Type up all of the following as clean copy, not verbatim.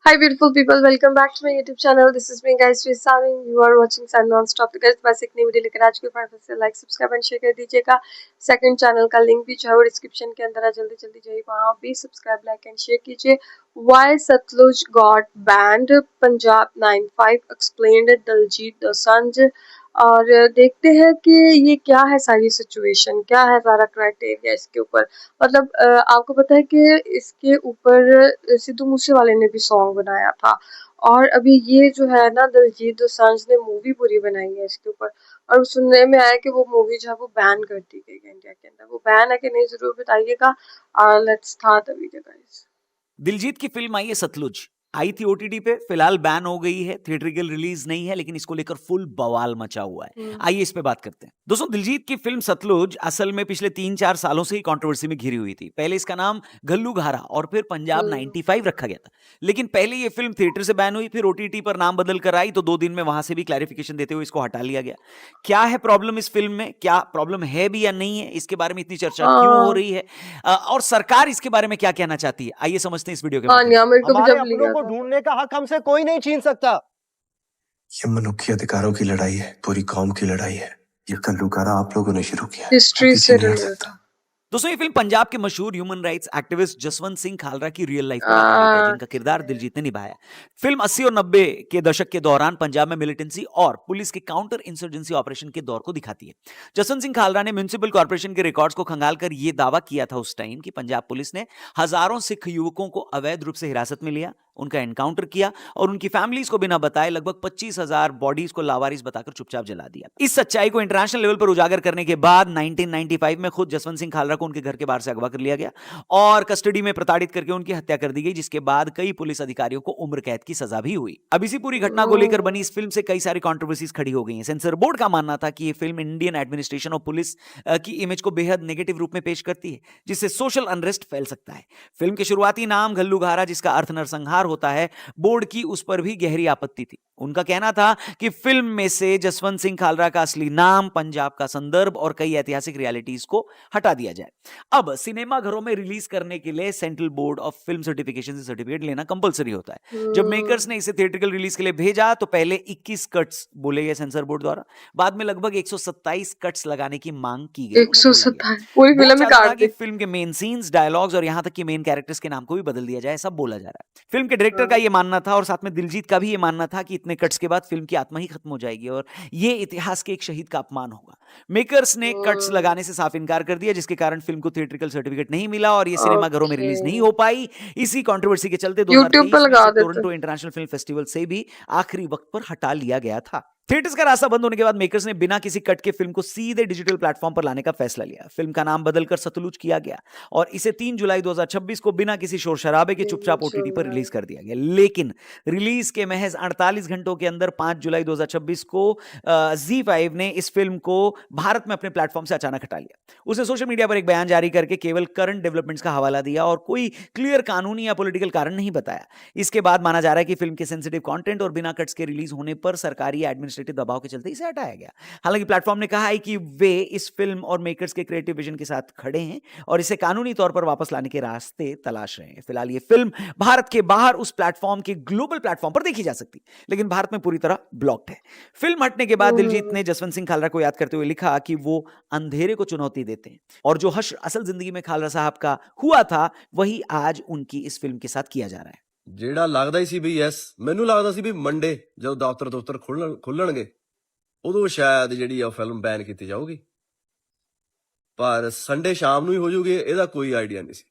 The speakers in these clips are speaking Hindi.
Hi, beautiful people. Welcome back to my YouTube channel. This is me, guys. You are watching Sun Non-Stop. तो guys, बस एक नई वीडियो लेकर आज के फटाफट से लाइक सब्सक्राइब एंड शेयर कर दीजिएगा। सेकंड चैनल का लिंक भी जो है वो डिस्क्रिप्शन के अंदर है, जल्दी जल्दी जाइए वहाँ भी सब्सक्राइब लाइक एंड शेयर कीजिए। Why Satluj got banned? Punjab 95 explained Diljit Dosanjh। और देखते हैं कि ये क्या है, सारी सिचुएशन क्या है, सारा क्राइटेरिया इसके ऊपर। मतलब आपको पता है कि इसके ऊपर सिद्धू मूसेवाले ने भी सॉन्ग बनाया था, और अभी ये जो है ना, दिलजीत दोसांझ ने मूवी पूरी बनाई है इसके ऊपर। और सुनने में आया कि वो मूवी जो है वो बैन कर दी गई है इंडिया के अंदर। वो बैन है कि नहीं, जरूर बताइएगा। Let's start the video guys. Diljit की फिल्म आई है सतलुज, आई थी ओटीटी पे, फिलहाल बैन हो गई है, थिएट्रिकल रिलीज नहीं है, लेकिन इसको लेकर फुल बवाल मचा हुआ है। आइए इस पे बात करते हैं। दोस्तों, दिलजीत की फिल्म सतलुज असल में पिछले 3-4 सालों से ही कंट्रोवर्सी में घिरी हुई थी। पहले इसका नाम घल्लू घारा और फिर पंजाब 95 रखा गया था, लेकिन पहले ये फिल्म थिएटर से बैन हुई, फिर ओटीटी पर नाम बदल कर आई, तो 2 दिन में वहां से भी क्लैरिफिकेशन देते हुए इसको हटा लिया गया। क्या है प्रॉब्लम इस फिल्म में, क्या प्रॉब्लम है भी या नहीं है, इसके बारे में इतनी चर्चा क्यों हो रही है, और सरकार इसके बारे में क्या कहना चाहती है, आइए समझते हैं इस वीडियो के हाँ, माध्यम से। मेरे को भी हमारे जब अपनों लिया को था। ढूंढने का हक हमसे कोई नहीं छीन सकता। ये मनुष्य अधिकारों की लड़ाई है, पूरी कौम की लड़ाई है। ये कल्लूकारा आप लोगों ने शुरू किया है, हिस्ट्री किसी से नहीं हट रिलेटेड। सकता। दोस्तों, ये फिल्म पंजाब के मशहूर human rights activist Jaswant Singh Khalra की रियल लाइफ पर आधारित है, जिनका किरदार दिलजीत ने निभाया। फिल्म 80 और 90 के दशक के दौरान पंजाब में मिलिटेंसी और पुलिस के काउंटर इंसर्जेंसी ऑपरेशन के दौर को दिखाती है। जसवंत सिंह खालरा ने म्युनिसिपल कॉर्पोरेशन के रिकॉर्ड्स को खंगालकर यह दावा किया था उस टाइम कि पंजाब पुलिस ने हजारों सिख युवकों को अवैध रूप से हिरासत में लिया, उनका एनकाउंटर किया और उनकी फैमिलीज को बिना बताए लगभग 25,000 बॉडीज को लावारिस बताकर चुपचाप जला दिया। इस सच्चाई को इंटरनेशनल लेवल पर उजागर करने के बाद 1995 में खुद जसवंत सिंह खालरा को उनके घर के बाहर से अगवा कर लिया गया और कस्टडी में प्रताड़ित करके उनकी हत्या कर दी गई, जिसके बाद कई पुलिस अधिकारियों को उम्र कैद की सजा भी हुई। अब इसी पूरी घटना को लेकर बनी इस फिल्म से कई सारी कंट्रोवर्सीज खड़ी हो गई हैं। सेंसर बोर्ड का मानना था कि यह फिल्म इंडियन एडमिनिस्ट्रेशन और पुलिस की इमेज को बेहद नेगेटिव रूप में पेश करती है, जिससे सोशल अनरेस्ट फैल सकता है। फिल्म के शुरुआती नाम घल्लू घारा, जिसका अर्थ नरसंहार होता है, बोर्ड की उस पर भी गहरी आपत्ति थी। उनका कहना था कि फिल्म में से जसवंत सिंह खालरा का असली नाम, पंजाब का संदर्भ और कई ऐतिहासिक रियलिटीज को हटा दिया जाए। अब सिनेमा घरों में रिलीज करने के लिए central board of film certification से सर्टिफिकेट लेना कंपलसरी होता है। जब मेकर्स ने इसे थिएट्रिकल रिलीज के लिए भेजा तो पहले 21 कट्स बोले गए सेंसर बोर्ड द्वारा, बाद में लगभग 127 कट्स लगाने की मांग की गई। 127 पूरी फिल्म में काट दी। फिल्म के मेन सीन्स, डायलॉग्स और यहां तक कि मेन कैरेक्टर्स के नाम को भी बदल दिया जाए, ऐसा बोला जा रहा है। फिल्म के डायरेक्टर का यह मानना था और साथ में दिलजीत का भी यह मानना था कि इतने कट्स के बाद फिल्म की आत्मा ही खत्म हो जाएगी और यह इतिहास के एक शहीद का अपमान होगा। मेकर्स ने कट्स लगाने से साफ इनकार कर दिया, जिसके कारण फिल्म को थिएट्रिकल सर्टिफिकेट नहीं मिला और ये सिनेमा घरों में रिलीज नहीं हो पाई। इसी कंट्रोवर्सी के चलते YouTube पे लगा देते। टोरंटो इंटरनेशनल फिल्म फेस्टिवल से भी आखिरी वक्त पर हटा लिया गया था। थिएटर्स का रास्ता बंद होने के बाद मेकर्स ने बिना किसी कट के फिल्म को सीधे डिजिटल प्लेटफॉर्म पर लाने का फैसला लिया। फिल्म का नाम बदलकर सतलुज किया गया और इसे 3 जुलाई 2026 को बिना किसी शोर शराबे के चुपचाप ओटीटी पर रिलीज कर दिया गया। लेकिन रिलीज के महज 48 घंटों के अंदर 5 जुलाई 2026 को ZEE5 ने इस फिल्म को भारत में अपने प्लेटफॉर्म से अचानक हटा लिया। उसने सोशल मीडिया पर एक बयान जारी करके केवल करंट डेवलपमेंट्स का हवाला दिया और कोई क्लियर कानूनी या पॉलिटिकल कारण नहीं बताया। इसके बाद माना जा रहा है कि फिल्म के सेंसिटिव कंटेंट और बिना कट्स के रिलीज होने पर सरकारी एडमिनिस्ट्रेटिव दबाव के चलते इसे हटाया गया। हालांकि प्लेटफॉर्म ने कहा है कि वे इस फिल्म और मेकर्स के क्रिएटिव विजन के साथ खड़े हैं और इसे कानूनी तौर पर वापस लाने के रास्ते तलाश रहे हैं। फिलहाल ये फिल्म भारत के बाहर उस प्लेटफॉर्म के ग्लोबल प्लेटफॉर्म पर देखी जा सकती, लेकिन भारत में पूरी तरह ब्लॉक्ड है। फिल्म हटने के बाद दिलजीत ने जसवंत सिंह खालरा को याद करते हुए लिखा कि वो अंधेरे को चुनौती देते हैं और जो हश्र असल जिंदगी में खालरा साहब का हुआ था, वही आज उनकी इस फिल्म के साथ किया जा रहा है। ਜਿਹੜਾ ਲੱਗਦਾ ਹੀ ਸੀ ਵੀ ਯੈਸ, ਮੈਨੂੰ ਲੱਗਦਾ ਸੀ ਵੀ ਮੰਡੇ ਜਦੋਂ ਦਫ਼ਤਰ ਖੁੱਲਣਗੇ ਉਦੋਂ ਸ਼ਾਇਦ ਜਿਹੜੀ ਆ ਫਿਲਮ ਬੈਨ ਕੀਤੀ ਜਾਊਗੀ, ਪਰ ਸੰਡੇ ਸ਼ਾਮ ਨੂੰ ਹੀ ਹੋ ਜੂਗੀ ਇਹਦਾ ਕੋਈ ਆਈਡੀਆ नहीं ਸੀ।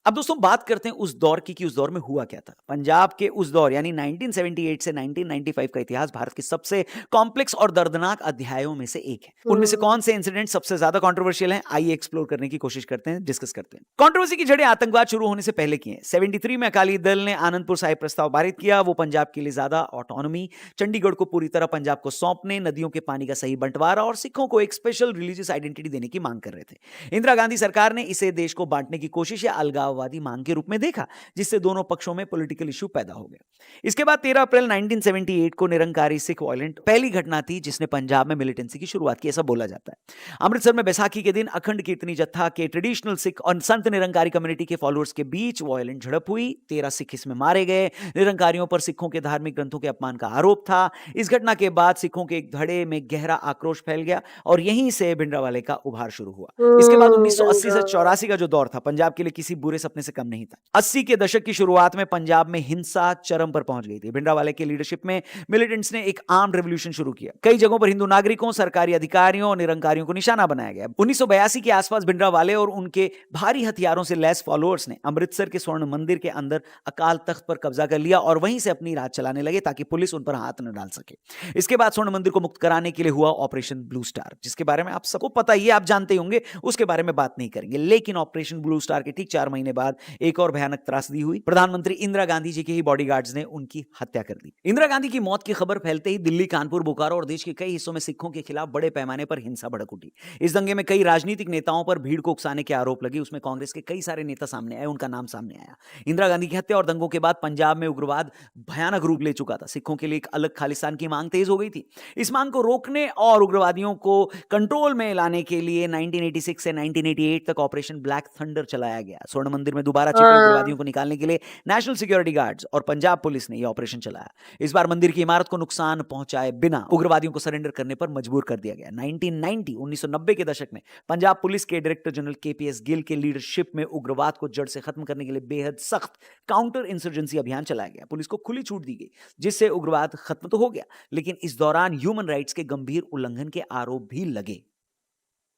अब दोस्तों बात करते हैं उस दौर की कि उस दौर में हुआ क्या था। पंजाब के उस दौर यानी 1978 से 1995 का इतिहास भारत के सबसे कॉम्प्लेक्स और दर्दनाक अध्यायों में से एक है। उनमें से कौन से इंसिडेंट सबसे ज्यादा कंट्रोवर्शियल हैं, आइए एक्सप्लोर करने की कोशिश करते हैं, डिस्कस करते हैं। कंट्रोवर्सी की जड़ें आतंकवाद शुरू होने से पहले की हैं। 73 में अकाली दल ने आनंदपुर साहिब प्रस्ताव पारित किया। वो पंजाब के लिए ज्यादा ऑटोनॉमी, चंडीगढ़ को पूरी तरह पंजाब को सौंपने, नदियों के पानी का सही बंटवारा और सिखों को एक स्पेशल रिलीजियस आइडेंटिटी देने की मांग कर रहे थे। इंदिरा गांधी सरकार ने इसे देश को बांटने की कोशिश या अलगाव अलगाववादी मांग के रूप में देखा, जिससे दोनों पक्षों में पॉलिटिकल इशू पैदा हो गया। इसके बाद 13 अप्रैल 1978 को निरंकारी सिख वायलेंट पहली घटना थी जिसने पंजाब में मिलिटेंसी की शुरुआत की, ऐसा बोला जाता है। अमृतसर में बैसाखी के दिन अखंड कीर्तनी जत्था के ट्रेडिशनल सिख और संत निरंकारी कम्युनिटी के फॉलोअर्स के बीच वायलेंट झड़प हुई। 13 सिख इसमें मारे गए। निरंकारियों पर सिखों के धार्मिक ग्रंथों के अपमान का आरोप था। इस घटना के बाद सिखों के एक धड़े में गहरा आक्रोश फैल गया और यहीं से भिंडरावाले का उभार शुरू हुआ। इसके बाद 1980 से 84 का जो दौर था पंजाब के लिए किसी बुरे सपने से कम नहीं था। 80 के दशक की शुरुआत में पंजाब में हिंसा चरम पर पहुंच गई थी। भिंडरावाले के लीडरशिप में मिलिटेंट्स ने एक आर्म्ड रेवोल्यूशन शुरू किया। कई जगहों पर हिंदू नागरिकों, सरकारी अधिकारियों और निरंकारियों को निशाना बनाया गया। 1982 के आसपास भिंडरावाले और उनके भारी हथियारों से लैस फॉलोअर्स ने अमृतसर के स्वर्ण मंदिर के अंदर अकाल तख्त पर कब्जा कर लिया और वहीं से अपनी राज चलाने लगे ताकि पुलिस उन पर हाथ न डाल सके। इसके बाद स्वर्ण मंदिर को मुक्त कराने के लिए हुआ ऑपरेशन ब्लू स्टार, जिसके बारे में आप सबको पता ही है, आप जानते होंगे, उसके बारे में बात नहीं करेंगे। लेकिन ऑपरेशन ब्लू स्टार के ठीक 4 महीने बाद एक और भयानक त्रासदी हुई। प्रधानमंत्री इंदिरा गांधी जी के ही बॉडीगार्ड्स ने उनकी हत्या कर दी। इंदिरा गांधी की मौत की खबर फैलते ही दिल्ली, कानपुर, बोकारो और देश के कई हिस्सों में सिखों के खिलाफ बड़े पैमाने पर हिंसा भड़क उठी। इस दंगे में कई राजनीतिक नेताओं पर भीड़ को उकसाने के आरोप लगे। उसमें कांग्रेस के कई सारे नेता सामने आए, उनका नाम सामने आया। इंदिरा गांधी की हत्या और दंगों के बाद पंजाब में उग्रवाद भयानक रूप ले चुका था। सिखों के लिए एक अलग खालिस्तान की मांग तेज हो गई थी। इस मांग को रोकने और उग्रवादियों को कंट्रोल में लाने के लिए 1986 से 1988 तक ऑपरेशन ब्लैक थंडर चलाया गया। स्वर्ण मंदिर में दोबारा छिपे उग्रवादियों को निकालने के लिए नेशनल सिक्योरिटी गार्ड्स और पंजाब पुलिस ने यह ऑपरेशन चलाया। इस बार मंदिर की इमारत को नुकसान पहुंचाए बिना उग्रवादियों को सरेंडर करने पर मजबूर कर दिया गया। 1990 के दशक में पंजाब पुलिस के डायरेक्टर जनरल केपीएस गिल के लीडरशिप में उग्रवाद को जड़ से खत्म करने के लिए बेहद सख्त काउंटर इंसर्जेंसी अभियान चलाया गया। पुलिस को खुली छूट दी गई, जिससे उग्रवाद खत्म तो हो गया, लेकिन इस दौरान ह्यूमन राइट्स के गंभीर उल्लंघन के आरोप भी लगे।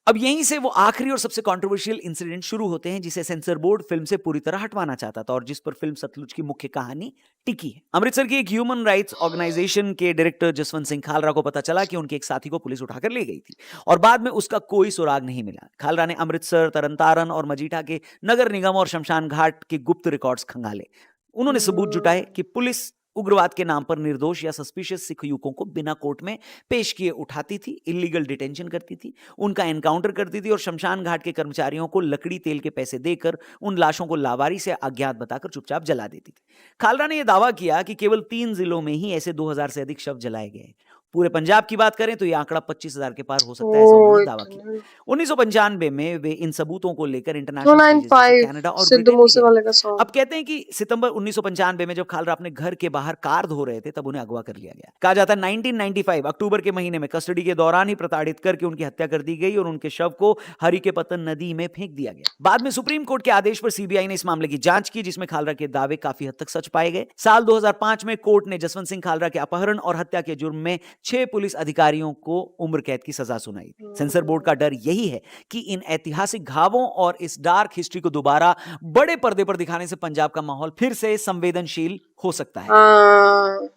अब यहीं से वो आखिरी और सबसे कंट्रोवर्शियल इंसिडेंट शुरू होते हैं जिसे सेंसर बोर्ड फिल्म से पूरी तरह हटवाना चाहता था और जिस पर फिल्म सतलुज की मुख्य कहानी टिकी है। अमृतसर की एक ह्यूमन राइट्स ऑर्गेनाइजेशन के डायरेक्टर जसवंत सिंह खालरा को पता चला कि उनके एक साथी को पुलिस उठाकर ले गई थी और बाद में उसका कोई सुराग नहीं मिला। खालरा ने अमृतसर, तरनतारन और मजीठा के नगर निगम और शमशान घाट के गुप्त रिकॉर्ड्स खंगाले। उन्होंने सबूत जुटाए कि पुलिस उग्रवाद के नाम पर निर्दोष या सस्पिशियस सिख युवकों को बिना कोर्ट में पेश किए उठाती थी, इलीगल डिटेंशन करती थी, उनका एनकाउंटर करती थी और शमशान घाट के कर्मचारियों को लकड़ी तेल के पैसे देकर उन लाशों को लावारी से अज्ञात बताकर चुपचाप जला देती थी। खालरा ने यह दावा किया कि केवल 3 जिलों में ही ऐसे 2000 से अधिक शव जलाए गए। पूरे पंजाब की बात करें तो यह आंकड़ा 25,000 के पार हो सकता है, ऐसा उन्होंने दावा किया। 1995 में वे इन सबूतों को लेकर इंटरनेशनल कनाडा और ब्रिटेन गए। अब कहते हैं कि सितंबर 1995 में जब खालरा अपने घर के बाहर कार धो रहे थे तब उन्हें अगवा कर लिया गया। कहा जाता है 1995 अक्टूबर के महीने में कस्टडी के दौरान ही प्रताड़ित करके उनकी हत्या कर दी गई और उनके शव को हरी के पतन नदी में फेंक दिया गया। बाद में सुप्रीम कोर्ट के आदेश पर सीबीआई ने इस मामले की जांच की, जिसमें खालरा के दावे काफी हद तक सच पाए गए। साल 2005 में कोर्ट ने जसवंत सिंह खालरा के अपहरण और हत्या के जुर्म में 6 पुलिस अधिकारियों को उम्र कैद की सजा सुनाई थी। सेंसर बोर्ड का डर यही है कि इन ऐतिहासिक घावों और इस डार्क हिस्ट्री को दोबारा बड़े पर्दे पर दिखाने से पंजाब का माहौल फिर से संवेदनशील हो सकता है।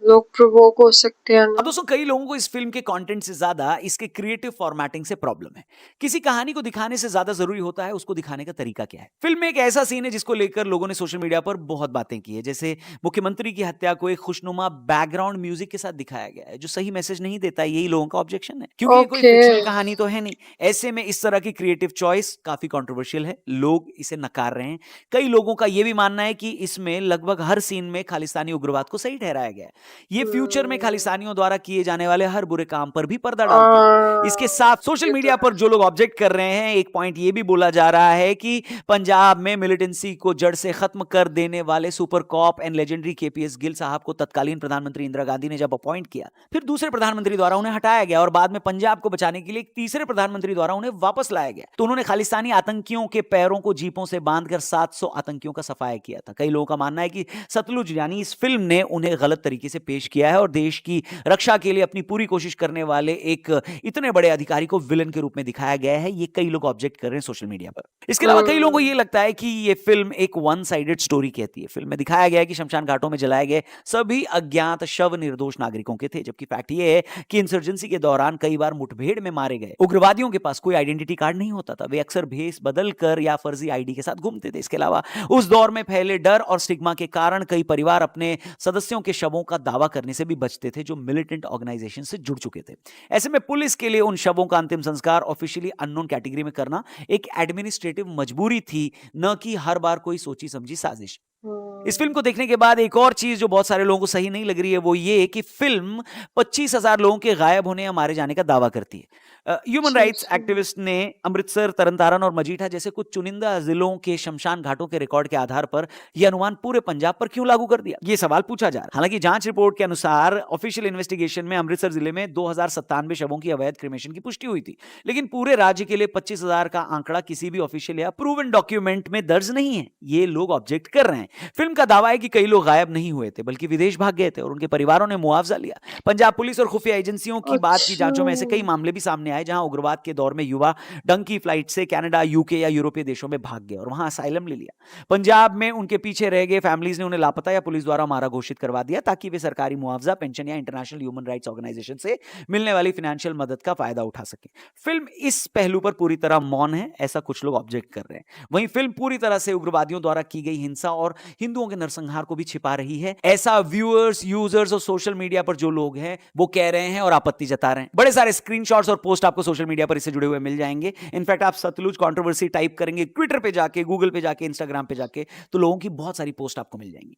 लोग प्रोवोक हो सकते हैं। अब दोस्तों, कई लोगों को इस फिल्म के कंटेंट से ज्यादा इसके क्रिएटिव फॉर्मेटिंग से प्रॉब्लम है। किसी कहानी को दिखाने से ज्यादा जरूरी होता है उसको दिखाने का तरीका क्या है। फिल्म में एक ऐसा सीन है जिसको लेकर लोगों ने सोशल मीडिया पर बहुत बातें की है, जैसे मुख्यमंत्री की हत्या को एक खुशनुमा बैकग्राउंड म्यूजिक के साथ दिखाया गया है जो सही मैसेज नहीं देता है। यही लोगों का ऑब्जेक्शन है, क्योंकि ये कोई फिक्शनल कहानी तो है नहीं। ऐसे में इस तरह की क्रिएटिव चॉइस काफी कंट्रोवर्शियल है, लोग इसे नकार रहे हैं। कई लोगों का यह भी मानना है कि इसमें लगभग हर सीन में खालिस्तानी उग्रवाद को सही ठहराया गया है। ये फ्यूचर में खालिस्तानियों द्वारा किए जाने वाले हर बुरे काम पर भी पर्दा डालती है। इसके साथ सोशल मीडिया पर जो लोग ऑब्जेक्ट कर रहे हैं, एक पॉइंट ये भी बोला जा रहा है कि पंजाब में मिलिटेंसी को जड़ से खत्म कर देने वाले super cop and legendary KPS Gill साहब को तत्कालीन प्रधानमंत्री इंदिरा गांधी ने जब अपॉइंट किया, फिर दूसरे प्रधानमंत्री द्वारा उन्हें हटाया गया और बाद में पंजाब को बचाने के लिए एक तीसरे प्रधानमंत्री द्वारा उन्हें वापस लाया गया। तो उन्होंने खालिस्तानी आतंकियों के पैरों को जीपों से बांधकर 700 आतंकियों का सफाया किया था। कई लोगों का मानना है कि सतलुज यानी इस फिल्म ने उन्हें गलत तरीके से पेश किया है और देश की रक्षा के लिए अपनी पूरी कोशिश करने वाले एक इतने बड़े अधिकारी को विलन के रूप में दिखाया गया है। ये कई लोग ऑब्जेक्ट कर रहे हैं सोशल मीडिया पर। इसके अलावा कई लोगों को यह लगता है कि यह फिल्म एक वन साइडेड स्टोरी कहती है। फिल्म में दिखाया गया है कि शमशान घाटों में जलाए गए सभी अज्ञात शव निर्दोष नागरिकों के थे, जबकि फैक्ट यह है कि इंसर्जेंसी के दौरान कई बार मुठभेड़ में मारे गए उग्रवादियों के पास कोई आइडेंटिटी कार्ड नहीं होता था। वे अक्सर भेष बदलकर या फर्जी आईडी के साथ घूमते थे। इसके अलावा उस दौर में फैले डर और स्टिग्मा के कारण कई परिवार अपने सदस्यों के शवों का दावा करने से भी बचते थे जो मिलिटेंट ऑर्गेनाइजेशन से जुड़ चुके थे। ऐसे में पुलिस के लिए उन शवों का अंतिम संस्कार ऑफिशियली अननोन कैटेगरी में करना एक एडमिनिस्ट्रेटिव मजबूरी थी, न कि हर बार कोई सोची समझी साजिश। इस फिल्म को देखने के बाद एक और चीज जो बहुत सारे लोगों को सही नहीं लग रही है वो ये कि फिल्म 25,000 लोगों के गायब होने या मारे जाने का दावा करती है। ह्यूमन राइट्स एक्टिविस्ट ने अमृतसर, तरनतारन और मजीठा जैसे कुछ चुनिंदा जिलों के शमशान घाटों के रिकॉर्ड के आधार पर यह अनुमान पूरे पंजाब पर क्यों लागू कर दिया, ये सवाल पूछा जा रहा है। हालांकि जांच रिपोर्ट के अनुसार ऑफिशियल इन्वेस्टिगेशन में अमृतसर जिले में 2097 शवों की अवैध क्रिमेशन की पुष्टि हुई थी, लेकिन पूरे राज्य के लिए 25,000 का आंकड़ा किसी भी ऑफिशियल या प्रूवन डॉक्यूमेंट में दर्ज नहीं है। ये लोग ऑब्जेक्ट कर रहे हैं। फिल्म का दावा है कि कई लोग गायब नहीं हुए थे बल्कि विदेश भाग गए थे और उनके परिवारों ने मुआवजा लिया। पंजाब पुलिस और खुफिया एजेंसियों की बात की जांचों में ऐसे कई मामले भी सामने आए जहां उग्रवाद के दौर में युवा डंकी फ्लाइट से कनाडा, यूके या यूरोपीय देशों में भाग गए और वहां असाइलम ले लिया। पंजाब में उनके पीछे रह गए फैमिलीज ने उन्हें लापता या पुलिस द्वारा मारा घोषित करवा दिया ताकि वे सरकारी मुआवजा, पेंशन या इंटरनेशनल ह्यूमन राइट्स ऑर्गेनाइजेशन से मिलने वाली फाइनेंशियल मदद का फायदा उठा सके। फिल्म इस पहलू पर पूरी तरह मौन है, ऐसा कुछ लोग ऑब्जेक्ट कर रहे हैं। वहीं फिल्म पूरी तरह से उग्रवादियों द्वारा की गई हिंसा और हिंदुओं के नरसंहार को भी छिपा रही है, ऐसा व्यूअर्स, यूजर्स और सोशल मीडिया पर जो लोग हैं वो कह रहे हैं और आपत्ति जता रहे हैं। बड़े सारे स्क्रीनशॉट्स और पोस्ट आपको सोशल मीडिया पर इससे जुड़े हुए मिल जाएंगे। इनफैक्ट आप सतलुज कंट्रोवर्सी टाइप करेंगे ट्विटर पे जाके, गूगल पे जाके, इंस्टाग्राम पे जाके, तो लोगों की बहुत सारी पोस्ट आपको मिल जाएंगी।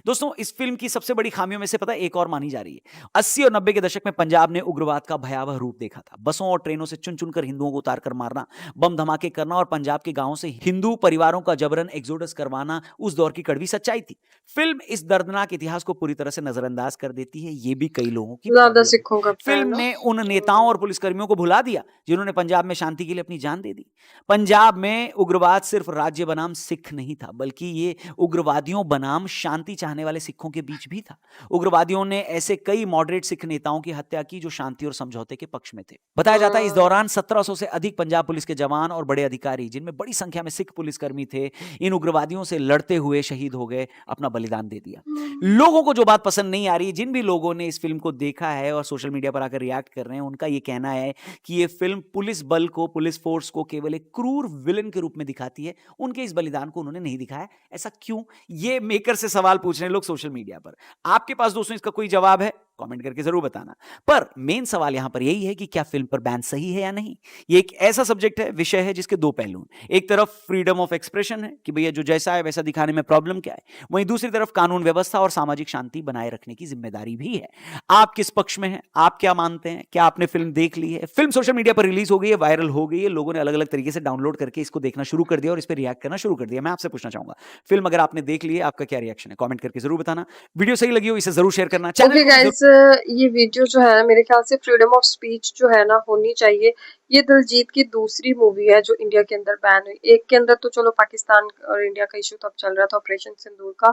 दोस्तों, इस फिल्म की सबसे बड़ी खामियों में से पता एक और मानी जा रही है। 80 और 90 के दशक में पंजाब ने उग्रवाद का भयावह रूप देखा था। बसों और ट्रेनों से चुन चुनकर हिंदुओं को उतार कर मारना, बम धमाके करना और पंजाब के गांवों से हिंदू परिवारों का जबरन एक्सोडस करवाना उस दौर की कड़वी सच्चाई थी। फिल्म इस दर्दनाक इतिहास को पूरी तरह से नजरअंदाज कर देती है, ये भी कई लोगों की ज्यादा प्रॉब्लम है। सिखों का फिल्म ने उन नेताओं और पुलिसकर्मियों को भुला दिया जिन्होंने पंजाब में शांति के लिए अपनी जान दे दी। पंजाब में उग्रवाद सिर्फ राज्य बनाम सिख नहीं था, बल्कि ये उग्रवादियों बनाम शांति चाहने वाले सिखों के बीच भी था। उग्रवादियों ने ऐसे कई मॉडरेट सिख नेताओं की हत्या की जो शांति और समझौते के पक्ष में थे। बताया जाता है इस दौरान 1700 से अधिक पंजाब पुलिस के जवान और बड़े अधिकारी, जिनमें बड़ी संख्या में सिख पुलिसकर्मी थे, इन उग्रवादियों से लड़ते हुए शहीद हो गए, अपना बलिदान दे दिया। लोगों को जो बात पसंद नहीं आ रही, जिन भी लोगों ने इस फिल्म को देखा है और सोशल मीडिया पर आकर रिएक्ट कर रहे हैं, उनका यह कहना है कि यह फिल्म पुलिस बल को, पुलिस फोर्स को केवल एक क्रूर विलन के रूप में दिखाती है, उनके इस बलिदान को उन्होंने नहीं दिखाया। ऐसा क्यों? ये मेकर से सवाल पूछ रहे हैं लोग सोशल मीडिया पर। आपके पास दोस्तों इसका कोई जवाब है? कमेंट करके जरूर बताना। पर मेन सवाल यहां पर यही है कि क्या फिल्म पर बैन सही है या नहीं। ये एक ऐसा सब्जेक्ट है, विषय है जिसके दो पहलू हैं। एक तरफ फ्रीडम ऑफ एक्सप्रेशन है कि भैया जो जैसा है वैसा दिखाने में प्रॉब्लम क्या है, वहीं दूसरी तरफ कानून व्यवस्था और सामाजिक शांति बनाए रखने की जिम्मेदारी भी है। आप किस पक्ष में हैं? आप क्या मानते हैं? क्या आपने फिल्म देख ली है? फिल्म सोशल मीडिया पर रिलीज हो गई है, वायरल हो गई है, लोगों ने अलग अलग तरीके से डाउनलोड करके इसको देखना शुरू कर दिया और इस पर रिएक्ट करना शुरू कर दिया। मैं आपसे पूछना चाहूंगा, फिल्म अगर आपने देख ली है, आपका क्या रिएक्शन है? कमेंट करके जरूर बताना। वीडियो सही लगी हो इसे जरूर शेयर करना। ओके गाइस, ये वीडियो जो है मेरे ख्याल से फ्रीडम ऑफ स्पीच जो है ना होनी चाहिए। ये दिलजीत की दूसरी मूवी है जो इंडिया के अंदर बैन हुई। एक के अंदर तो चलो पाकिस्तान और इंडिया का इशू तब चल रहा था, ऑपरेशन सिंदूर का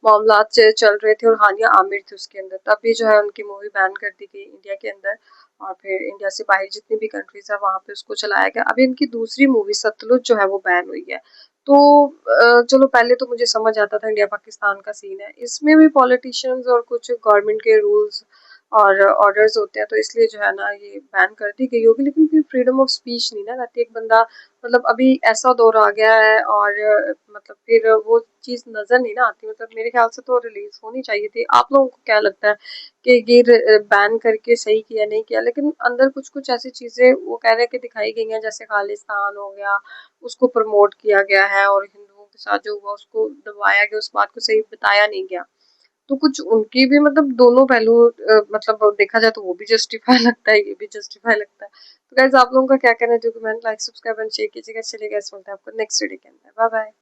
मामला चल रहे थे और हानिया आमिर थी उसके अंदर, तब भी जो है उनकी मूवी बैन कर दी गई इंडिया के अंदर और फिर इंडिया से बाहर जितनी भी कंट्रीज है वहां पे उसको चलाया गया। अभी इनकी दूसरी मूवी सतलुज जो है वो बैन हुई है। तो चलो पहले तो मुझे समझ आता था इंडिया पाकिस्तान का सीन है, इसमें भी पॉलिटिशियंस और कुछ गवर्नमेंट के रूल्स और ऑर्डर्स होते हैं, तो इसलिए जो है ना ये बैन कर दी गई होगी। लेकिन फिर फ्रीडम ऑफ स्पीच नहीं ना रहती। एक बंदा मतलब अभी ऐसा दौर आ गया है और मतलब फिर वो चीज़ नज़र नहीं ना आती। मतलब मेरे ख्याल से तो रिलीज होनी चाहिए थी। आप लोगों को क्या लगता है कि ये बैन करके सही किया नहीं किया? लेकिन अंदर कुछ कुछ ऐसी चीज़ें वो कह रहे हैं कि दिखाई गई हैं, जैसे खालिस्तान हो गया, उसको प्रमोट किया गया है और हिंदुओं के साथ जो हुआ उसको दबाया गया, उस बात को सही बताया नहीं गया। तो कुछ उनकी भी मतलब दोनों पहलू मतलब देखा जाए तो वो भी जस्टिफाई लगता है, ये भी जस्टिफाई लगता है। तो गाइस आप लोगों का क्या कहना है? जो comment, like, subscribe and share कीजिएगा। चलिए गाइस, मिलते हैं आपको नेक्स्ट वीडियो के अंदर। Bye bye.